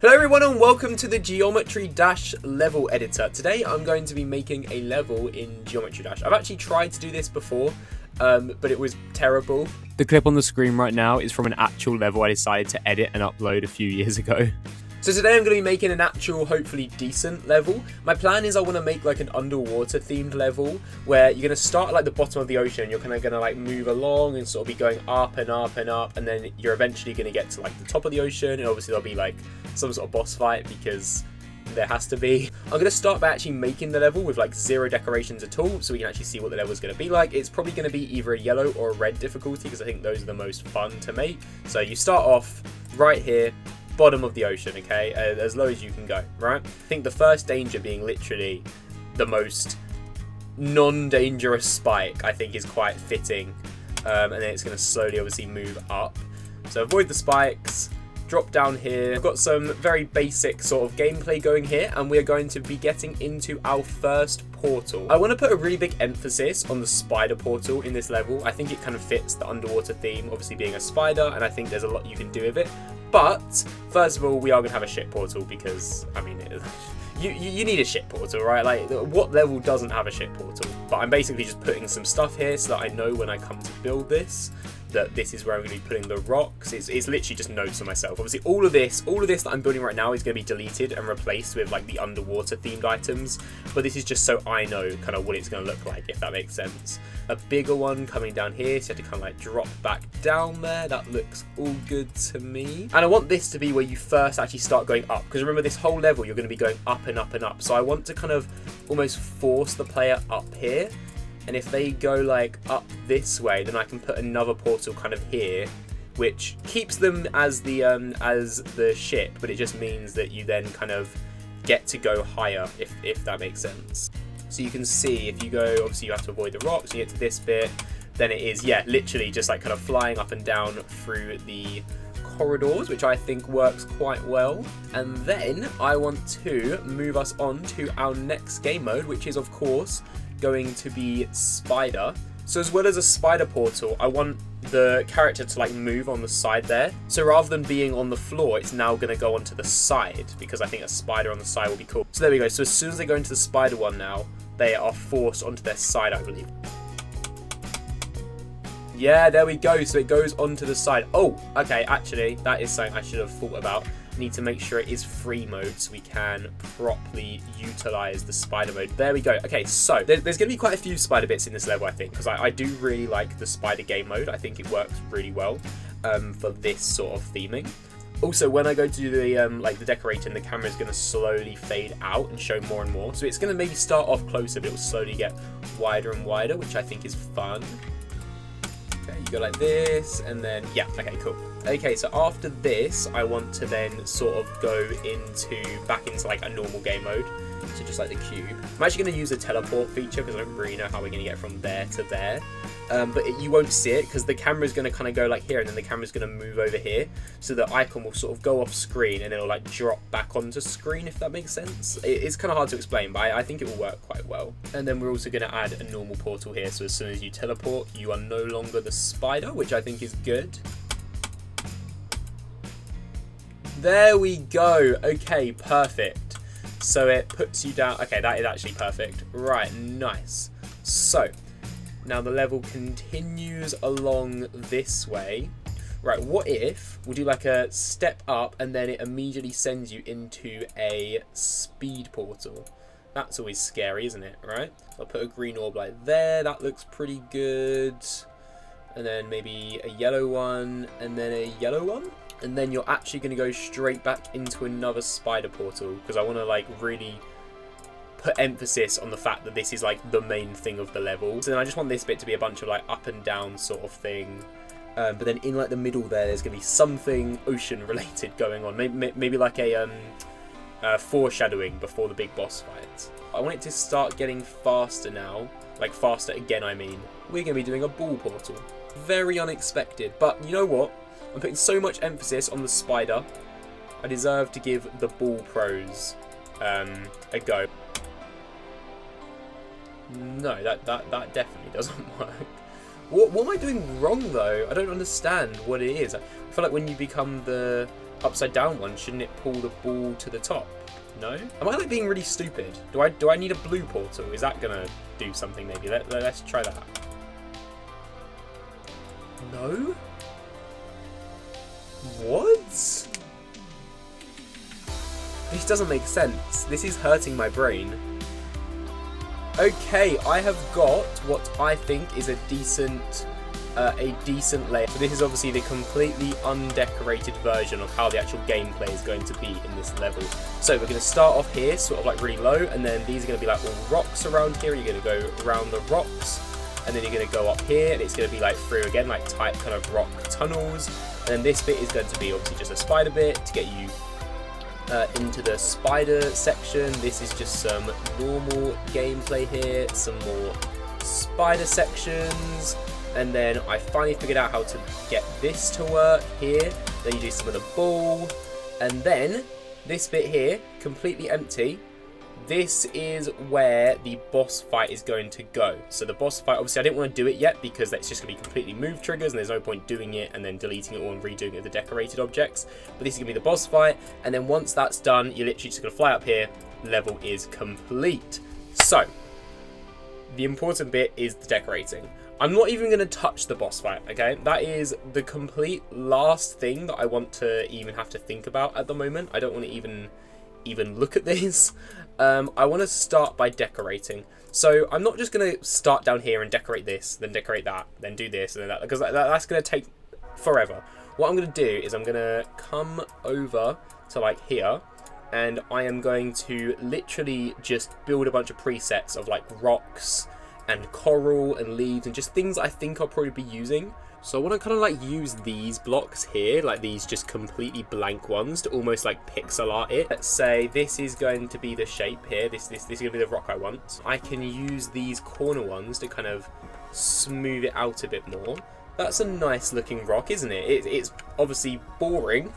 Hello everyone and welcome to the Geometry Dash level editor. Today I'm going to be making a level in Geometry Dash. I've actually tried to do this before, but it was terrible. The clip on the screen right now is from an actual level I decided to edit and upload a few years ago. So today I'm going to be making an actual, hopefully decent level. My plan is I want to make like an underwater themed level where you're going to start at like the bottom of the ocean. You're kind of going to like move along and sort of be going up and up and up. And then you're eventually going to get to like the top of the ocean. And obviously there'll be like some sort of boss fight because there has to be. I'm going to start by actually making the level with like 0 decorations at all so we can actually see what the level is going to be like. It's probably going to be either a yellow or a red difficulty because I think those are the most fun to make. So you start off right here, bottom of the ocean, okay, as low as you can go, right? I think the first danger being literally the most non-dangerous spike, I think is quite fitting. And then it's going to slowly obviously move up. So avoid the spikes. Drop down here. I've got some very basic sort of gameplay going here, and we're going to be getting into our first portal. I want to put a really big emphasis on the spider portal in this level. I think it kind of fits the underwater theme, obviously being a spider, and I think there's a lot you can do with it. But first of all, we are going to have a ship portal because, I mean, you need a ship portal, right? Like, what level doesn't have a ship portal? But I'm basically just putting some stuff here so that I know when I come to build this that this is where I'm going to be putting the rocks. It's literally just notes on myself. Obviously, all of this that I'm building right now is going to be deleted and replaced with like the underwater themed items. But this is just so I know kind of what it's going to look like, if that makes sense. A bigger one coming down here, so you have to kind of like drop back down there. That looks all good to me. And I want this to be where you first actually start going up, because remember, this whole level you're going to be going up and up and up. So I want to kind of almost force the player up here. And if they go like up this way, then I can put another portal kind of here, which keeps them as the ship, but it just means that you then kind of get to go higher, if that makes sense. So you can see if you go, obviously you have to avoid the rocks, you get to this bit, then it is, yeah, literally just like kind of flying up and down through the corridors, which I think works quite well. And then I want to move us on to our next game mode, which is of course going to be spider. So as well as a spider portal, I want the character to like move on the side there. So rather than being on the floor, it's now going to go onto the side because I think a spider on the side will be cool. So there we go. So as soon as they go into the spider one now, they are forced onto their side, I believe. Yeah, there we go. So it goes onto the side. Oh, okay. Actually, that is something I should have thought about. Need to make sure it is free mode so we can properly utilize the spider mode. There we go. Okay, so there's going to be quite a few spider bits in this level, I think, because I do really like the spider game mode. I think it works really well for this sort of theming. Also, when I go to do the like the decorating, the camera is going to slowly fade out and show more and more. So it's going to maybe start off closer, but it will slowly get wider and wider, which I think is fun. Okay, you go like this, and then, yeah, okay, cool. Okay, so after this, I want to then sort of go back into like a normal game mode. So just like the cube. I'm actually going to use the teleport feature because I don't really know how we're going to get from there to there. But you won't see it because the camera is going to kind of go like here, and then the camera is going to move over here. So the icon will sort of go off screen and it'll like drop back onto screen, if that makes sense. It's kind of hard to explain, but I think it will work quite well. And then we're also going to add a normal portal here. So as soon as you teleport, you are no longer the spider, which I think is good. There we go. Okay, perfect. So it puts you down. Okay, that is actually perfect. Right, nice. So now the level continues along this way. Right, what if we do like a step up and then it immediately sends you into a speed portal? That's always scary, isn't it? Right? I'll put a green orb like there. That looks pretty good. And then maybe a yellow one and then a yellow one. And then you're actually going to go straight back into another spider portal because I want to like really put emphasis on the fact that this is like the main thing of the level. So then I just want this bit to be a bunch of like up and down sort of thing. But then in like the middle there's going to be something ocean related going on. Maybe like a foreshadowing before the big boss fight. I want it to start getting faster now. Like faster again, I mean. We're going to be doing a ball portal. Very unexpected. But you know what? I'm putting so much emphasis on the spider. I deserve to give the ball pros a go. No, that definitely doesn't work. What am I doing wrong though? I don't understand what it is. I feel like when you become the upside down one, shouldn't it pull the ball to the top? No? Am I like being really stupid? Do I need a blue portal? Is that gonna do something maybe? Let's try that. No? What? This doesn't make sense. This is hurting my brain. Okay, I have got what I think is a decent layer. So this is obviously the completely undecorated version of how the actual gameplay is going to be in this level. So we're going to start off here, sort of like really low, and then these are going to be like all rocks around here. You're going to go around the rocks, and then you're going to go up here, and it's going to be like through again, like tight kind of rock tunnels. And then this bit is going to be obviously just a spider bit to get you into the spider section. This is just some normal gameplay here, some more spider sections, and then I finally figured out how to get this to work here. Then you do some of the ball, and then this bit here, completely empty. This is where the boss fight is going to go. So the boss fight, obviously I didn't want to do it yet because that's just going to be completely move triggers and there's no point doing it and then deleting it all and redoing it with the decorated objects. But this is going to be the boss fight, and then once that's done, you're literally just going to fly up here. Level is complete. So, the important bit is the decorating. I'm not even going to touch the boss fight, okay? That is the complete last thing that I want to even have to think about at the moment. I don't want to even look at this. I want to start by decorating. So I'm not just going to start down here and decorate this, then decorate that, then do this, and then that, because that's going to take forever. What I'm going to do is I'm going to come over to like here, and I am going to literally just build a bunch of presets of like rocks and coral and leaves and just things I think I'll probably be using. So I want to kind of like use these blocks here, like these just completely blank ones, to almost like pixel art it. Let's say this is going to be the shape here. This is going to be the rock I want. I can use these corner ones to kind of smooth it out a bit more. That's a nice looking rock, isn't it? It's obviously boring.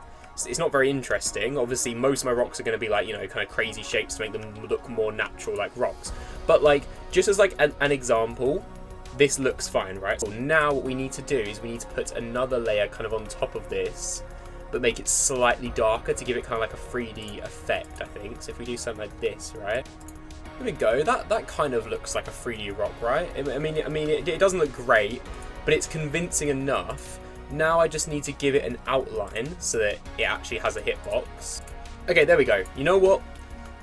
It's not very interesting. Obviously, most of my rocks are going to be like, you know, kind of crazy shapes to make them look more natural like rocks. But like, just as like an example, this looks fine, right? So now what we need to do is we need to put another layer kind of on top of this, but make it slightly darker to give it kind of like a 3D effect, I think. So if we do something like this, right? There we go. That kind of looks like a 3D rock, right? I mean, it doesn't look great, but it's convincing enough. Now I just need to give it an outline so that it actually has a hitbox. Okay, there we go. You know what?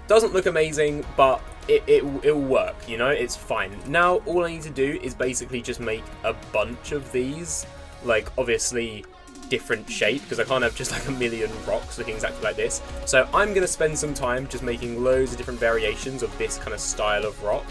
Doesn't look amazing, but it'll work, you know? It's fine. Now all I need to do is basically just make a bunch of these, like obviously different shape, because I can't have just like a million rocks looking exactly like this. So I'm going to spend some time just making loads of different variations of this kind of style of rock.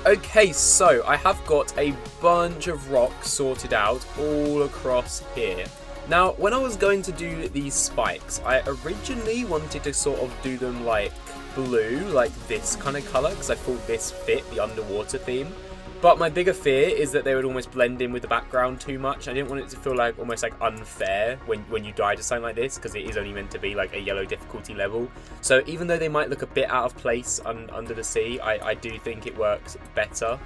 Okay, so I have got a bunch of rocks sorted out all across here. Now, when I was going to do these spikes, I originally wanted to sort of do them like blue, like this kind of colour, because I thought this fit the underwater theme. But my bigger fear is that they would almost blend in with the background too much. I didn't want it to feel like almost like unfair when you die to something like this, because it is only meant to be like a yellow difficulty level. So even though they might look a bit out of place under the sea, I do think it works better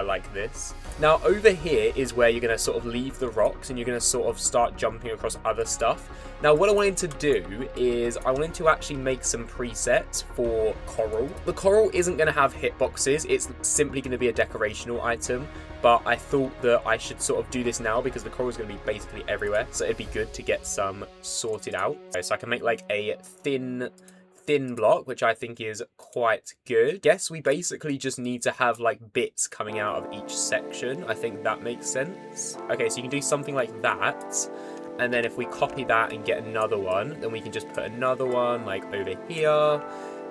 like this. Now over here is where you're going to sort of leave the rocks and you're going to sort of start jumping across other stuff. Now what I wanted to do is I wanted to actually make some presets for coral. The coral isn't going to have hitboxes, it's simply going to be a decorational item, but I thought that I should sort of do this now because the coral is going to be basically everywhere, so it'd be good to get some sorted out. So I can make like a thin block, which I think is quite good. Guess we basically just need to have like bits coming out of each section. I think that makes sense. Okay, so you can do something like that, and then if we copy that and get another one, then we can just put another one like over here,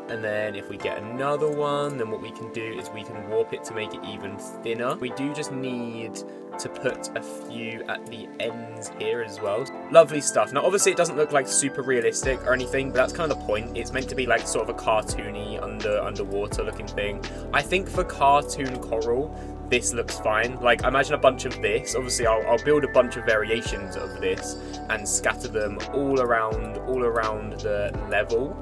And then if we get another one, then what we can do is we can warp it to make it even thinner. We do just need to put a few at the ends here as well. Lovely stuff. Now obviously it doesn't look like super realistic or anything, but that's kind of the point. It's meant to be like sort of a cartoony underwater looking thing. I think for cartoon coral, this looks fine. Like imagine a bunch of this. Obviously I'll build a bunch of variations of this and scatter them all around the level.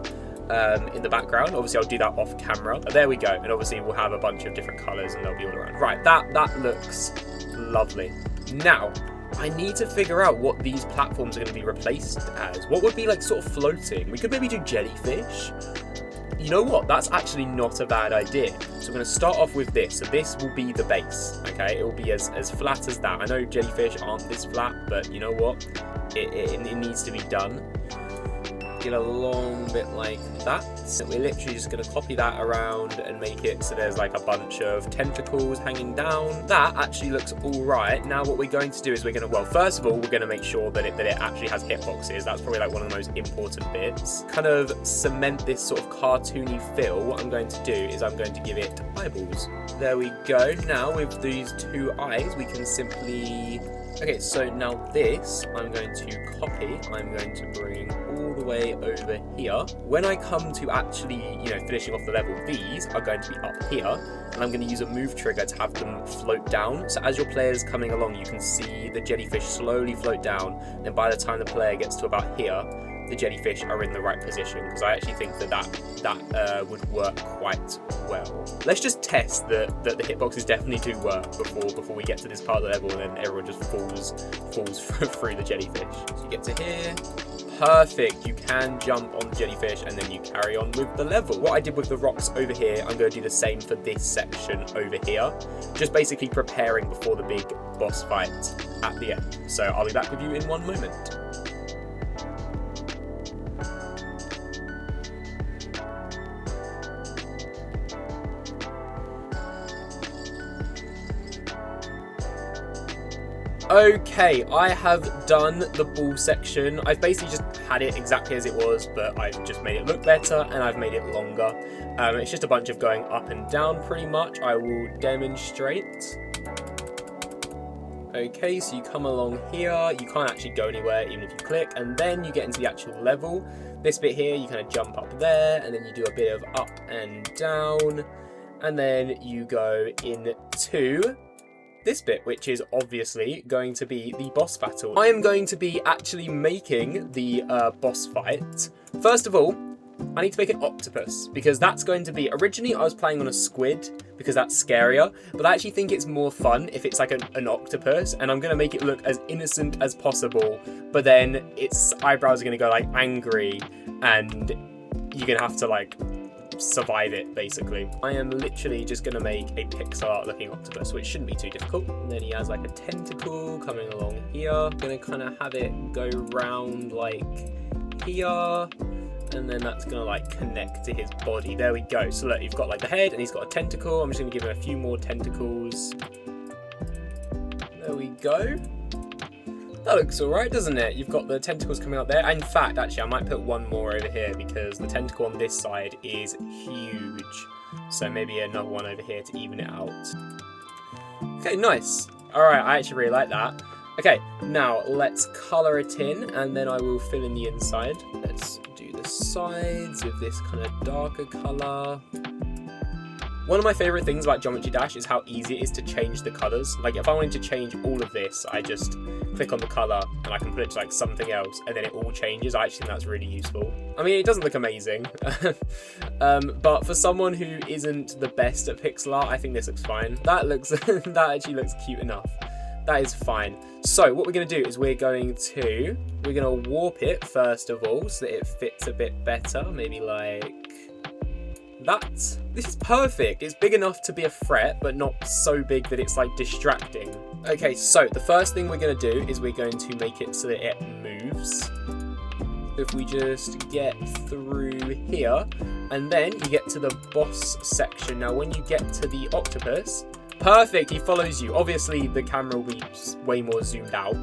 In the background. Obviously I'll do that off camera. There we go. And obviously we'll have a bunch of different colors and they'll be all around. Right, that looks lovely. Now I need to figure out what these platforms are going to be replaced as. What would be like sort of floating? We could maybe do jellyfish. You know what? That's actually not a bad idea. So I'm going to start off with this. So this will be the base. Okay, it will be as flat as that. I know jellyfish aren't this flat, but you know what? It needs to be done. Get a long bit like that. So we're literally just going to copy that around and make it so there's like a bunch of tentacles hanging down. That actually looks all right. Now what we're going to do is we're going to, well, first of all, we're going to make sure that it actually has hitboxes. That's probably like one of the most important bits. Kind of cement this sort of cartoony feel. What I'm going to do is I'm going to give it eyeballs. There we go. Now with these two eyes, we can simply... Okay, so now this I'm going to copy. I'm going to bring all the way over here. When I come to actually, finishing off the level, these are going to be up here, and I'm going to use a move trigger to have them float down. So as your player's coming along, you can see the jellyfish slowly float down. And by the time the player gets to about here, the jellyfish are in the right position, because I actually think that would work quite well. Let's just test that the hitboxes definitely do work before we get to this part of the level, and then everyone just falls through the jellyfish. So you get to here. Perfect. You can jump on the jellyfish and then you carry on with the level. What I did with the rocks over here, I'm going to do the same for this section over here. Just basically preparing before the big boss fight at the end. So I'll be back with you in one moment. Okay, I have done the ball section. I've basically just had it exactly as it was, but I've just made it look better and I've made it longer. It's just a bunch of going up and down pretty much. I will demonstrate. Okay, so you come along here. You can't actually go anywhere even if you click, and then you get into the actual level. This bit here, you kind of jump up there, and then you do a bit of up and down, and then you go into this bit, which is obviously going to be the boss battle. I am going to be actually making the boss fight. First of all, I need to make an octopus, because that's going to be... Originally, I was playing on a squid, because that's scarier, but I actually think it's more fun if it's like an octopus, and I'm going to make it look as innocent as possible, but then its eyebrows are going to go like angry, and you're going to have to like survive it, basically. I am literally just going to make a pixel art looking octopus, which shouldn't be too difficult. And then he has like a tentacle coming along here. I'm going to kind of have it go round like here, and then that's going to like connect to his body. There we go. So look, you've got like the head and he's got a tentacle. I'm just going to give him a few more tentacles. There we go. That looks alright, doesn't it? You've got the tentacles coming out there. In fact, actually, I might put one more over here, because the tentacle on this side is huge. So maybe another one over here to even it out. Okay, nice. Alright, I actually really like that. Okay, now let's colour it in, and then I will fill in the inside. Let's do the sides with this kind of darker colour. One of my favourite things about Geometry Dash is how easy it is to change the colours. Like if I wanted to change all of this, I just click on the colour and I can put it to like something else, and then it all changes. I actually think that's really useful. I mean, it doesn't look amazing, but for someone who isn't the best at pixel art, I think this looks fine. That actually looks cute enough. That is fine. So what we're going to do is we're going to warp it first of all, so that it fits a bit better. Maybe like that. This is perfect. It's big enough to be a threat, but not so big that it's like distracting. Okay, so the first thing we're going to do is we're going to make it so that it moves. If we just get through here, and then you get to the boss section. Now when you get to the octopus, perfect, he follows you. Obviously the camera will be way more zoomed out,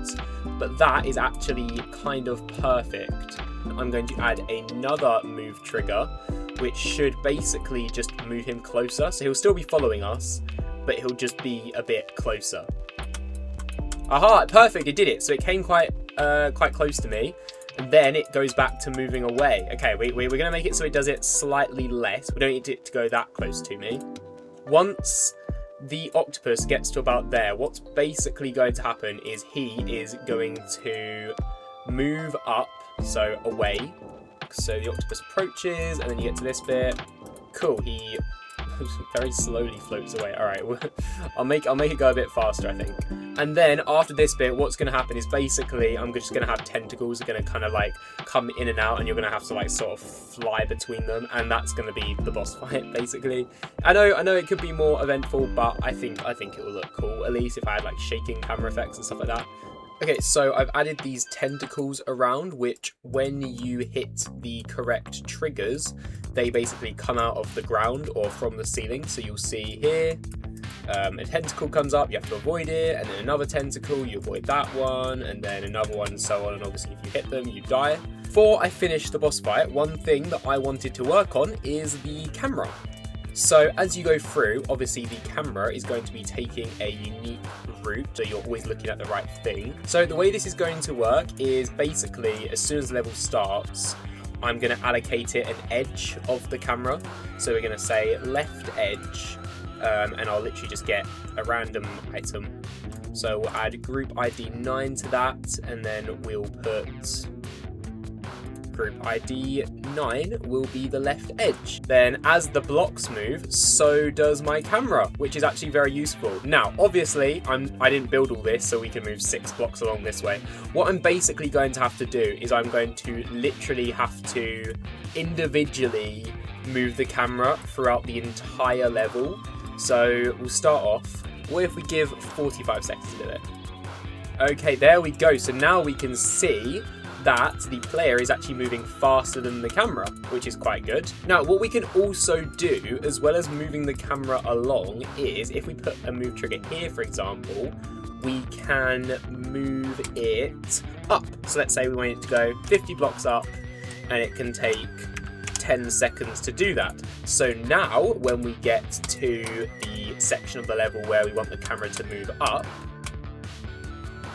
but that is actually kind of perfect. I'm going to add another move trigger. which should basically just move him closer. So he'll still be following us, but he'll just be a bit closer. Aha, perfect, it did it. So it came quite close to me. And then it goes back to moving away. Okay, we're going to make it so it does it slightly less. We don't need it to go that close to me. Once the octopus gets to about there, what's basically going to happen is he is going to move up, so away. So the octopus approaches, and then you get to this bit. Cool, he very slowly floats away. All right, I'll make it go a bit faster, I think. And then after this bit, what's going to happen is basically I'm just going to have tentacles that are going to kind of like come in and out, and you're going to have to like sort of fly between them, and that's going to be the boss fight basically. I know it could be more eventful, but I think it will look cool, at least if I had like shaking camera effects and stuff like that. Okay, so I've added these tentacles around, which when you hit the correct triggers, they basically come out of the ground or from the ceiling. So you'll see here, a tentacle comes up, you have to avoid it, and then another tentacle, you avoid that one, and then another one, and so on, and obviously if you hit them, you die. Before I finish the boss fight, one thing that I wanted to work on is the camera. So as you go through, obviously the camera is going to be taking a unique route, so you're always looking at the right thing. So the way this is going to work is basically as soon as the level starts, I'm going to allocate it an edge of the camera. So we're going to say left edge, and I'll literally just get a random item. So we'll add group ID 9 to that, and then we'll put group ID 9 will be the left edge. Then as the blocks move, so does my camera, which is actually very useful. Now, obviously, I didn't build all this so we can move 6 blocks along this way. What I'm basically going to have to do is I'm going to literally have to individually move the camera throughout the entire level. So we'll start off. What if we give 45 seconds to do it? Okay, there we go. So now we can see that the player is actually moving faster than the camera, which is quite good. Now, what we can also do, as well as moving the camera along, is if we put a move trigger here, for example, we can move it up. So let's say we want it to go 50 blocks up, and it can take 10 seconds to do that. So now, when we get to the section of the level where we want the camera to move up,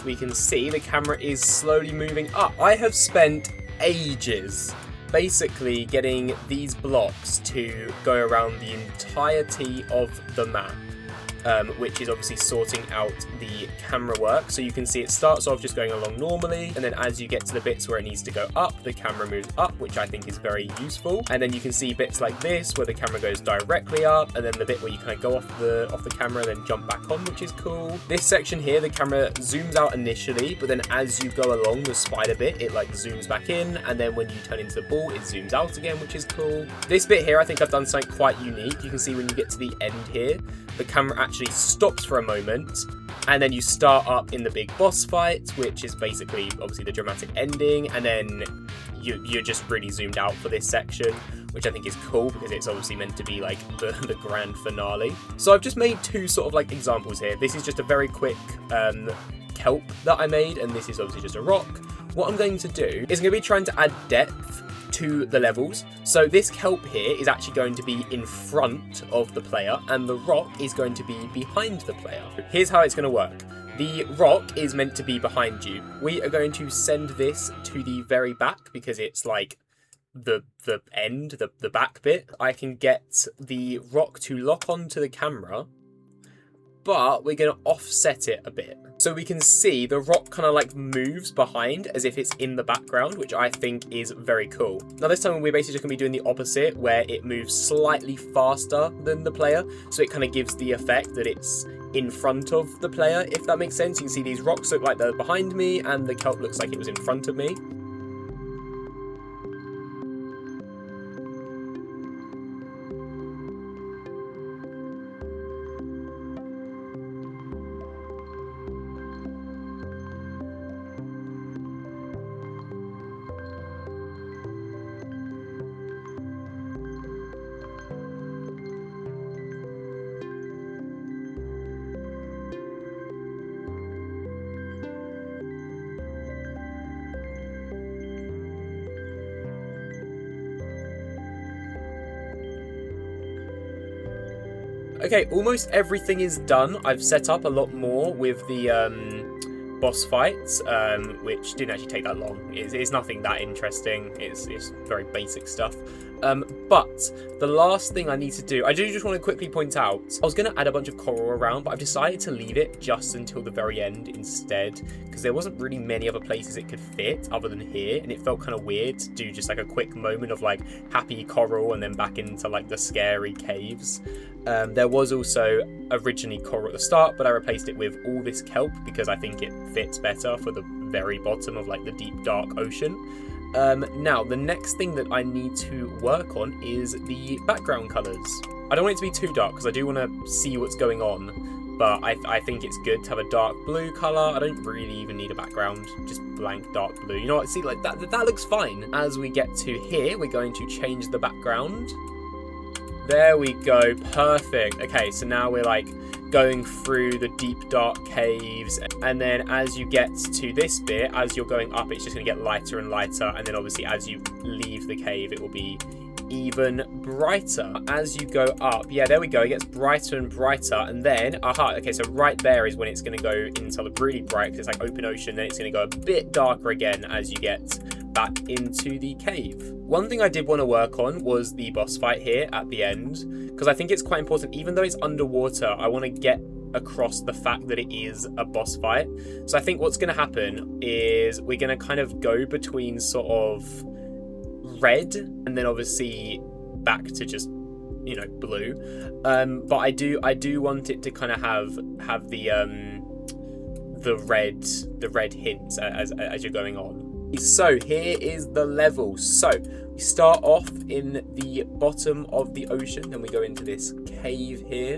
we can see the camera is slowly moving up. I have spent ages basically getting these blocks to go around the entirety of the map, which is obviously sorting out the camera work. So you can see it starts off just going along normally, and then as you get to the bits where it needs to go up, the camera moves up, which I think is very useful. And then you can see bits like this where the camera goes directly up, and then the bit where you kind of go off the camera and then jump back on, which is cool. This section here, the camera zooms out initially, but then as you go along the spider bit, it like zooms back in, and then when you turn into the ball, it zooms out again, which is cool. This bit here, I think I've done something quite unique. You can see when you get to the end here, the camera actually stops for a moment, and then you start up in the big boss fight, which is basically obviously the dramatic ending, and then you're just really zoomed out for this section, which I think is cool because it's obviously meant to be like the grand finale. So I've just made 2 sort of like examples here. This is just a very quick kelp that I made, and this is obviously just a rock. What I'm going to do is I'm going to be trying to add depth to the levels. So this kelp here is actually going to be in front of the player, and the rock is going to be behind the player. Here's how it's going to work. The rock is meant to be behind you. We are going to send this to the very back because it's like the end, the back bit. I can get the rock to lock onto the camera, but we're going to offset it a bit. So we can see the rock kind of like moves behind as if it's in the background, which I think is very cool. Now this time we're basically just going to be doing the opposite, where it moves slightly faster than the player. So it kind of gives the effect that it's in front of the player, if that makes sense. You can see these rocks look like they're behind me, and the kelp looks like it was in front of me. Okay, almost everything is done. I've set up a lot more with the boss fights, which didn't actually take that long. It's nothing that interesting. It's very basic stuff. But the last thing I need to do, I do just want to quickly point out, I was going to add a bunch of coral around, but I've decided to leave it just until the very end instead, because there wasn't really many other places it could fit other than here, and it felt kind of weird to do just like a quick moment of like happy coral and then back into like the scary caves. There was also originally coral at the start, but I replaced it with all this kelp because I think it fits better for the very bottom of like the deep dark ocean. Now, the next thing that I need to work on is the background colours. I don't want it to be too dark because I do want to see what's going on, but I think it's good to have a dark blue colour. I don't really even need a background, just blank dark blue. You know what, see, like that looks fine. As we get to here, we're going to change the background. There we go, perfect. Okay, so now we're like going through the deep dark caves, and then as you get to this bit, as you're going up, it's just going to get lighter and lighter, and then obviously as you leave the cave, it will be even brighter as you go up. Yeah, there we go, it gets brighter and brighter, and then okay, so right there is when it's going to go into the really bright, because it's like open ocean. Then it's going to go a bit darker again as you get back into the cave. One thing I did want to work on was the boss fight here at the end, because I think it's quite important. Even though it's underwater, I want to get across the fact that it is a boss fight. So I think what's going to happen is we're going to kind of go between sort of red and then obviously back to just, you know, blue. But I do want it to kind of have the red hints as you're going on. So here is the level. So we start off in the bottom of the ocean, then we go into this cave here.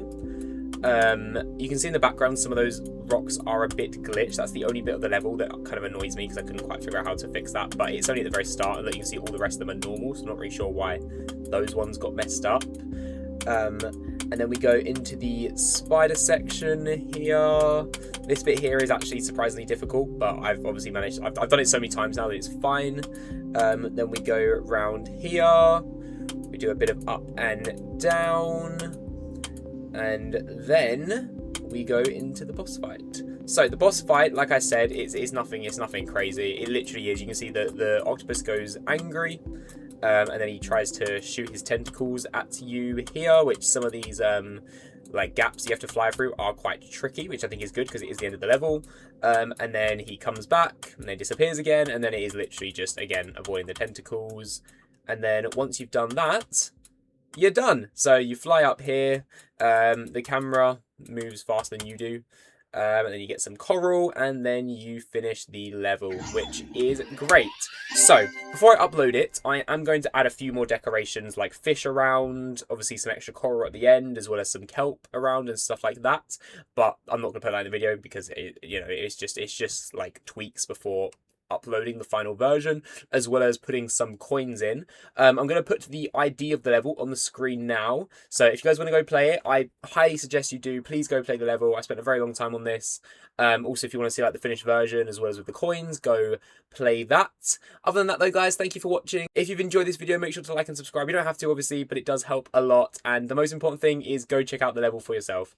You can see in the background some of those rocks are a bit glitched. That's the only bit of the level that kind of annoys me because I couldn't quite figure out how to fix that, but it's only at the very start, and that you can see all the rest of them are normal, so I'm not really sure why those ones got messed up. And then we go into the spider section here. This bit here is actually surprisingly difficult, but I've obviously managed. I've done it so many times now that it's fine. Then we go around here. We do a bit of up and down, and then we go into the boss fight. So the boss fight, like I said, it's nothing crazy. It literally is. You can see that the octopus goes angry. And then he tries to shoot his tentacles at you here, which some of these like gaps you have to fly through are quite tricky, which I think is good because it is the end of the level. And then he comes back and then disappears again, and then it is literally just, again, avoiding the tentacles. And then once you've done that, you're done. So you fly up here, the camera moves faster than you do. And then you get some coral, and then you finish the level, which is great. So, before I upload it, I am going to add a few more decorations, like fish around, obviously some extra coral at the end, as well as some kelp around and stuff like that. But I'm not going to put that in the video because it's just like tweaks before uploading the final version, as well as putting some coins in. I'm going to put the ID of the level on the screen now, so if you guys want to go play it, I highly suggest you do. Please go play the level. I spent a very long time on this. Also, if you want to see like the finished version as well as with the coins, go play that. Other than that though, guys, thank you for watching. If you've enjoyed this video, make sure to like and subscribe. You don't have to, obviously, but it does help a lot, and the most important thing is go check out the level for yourself.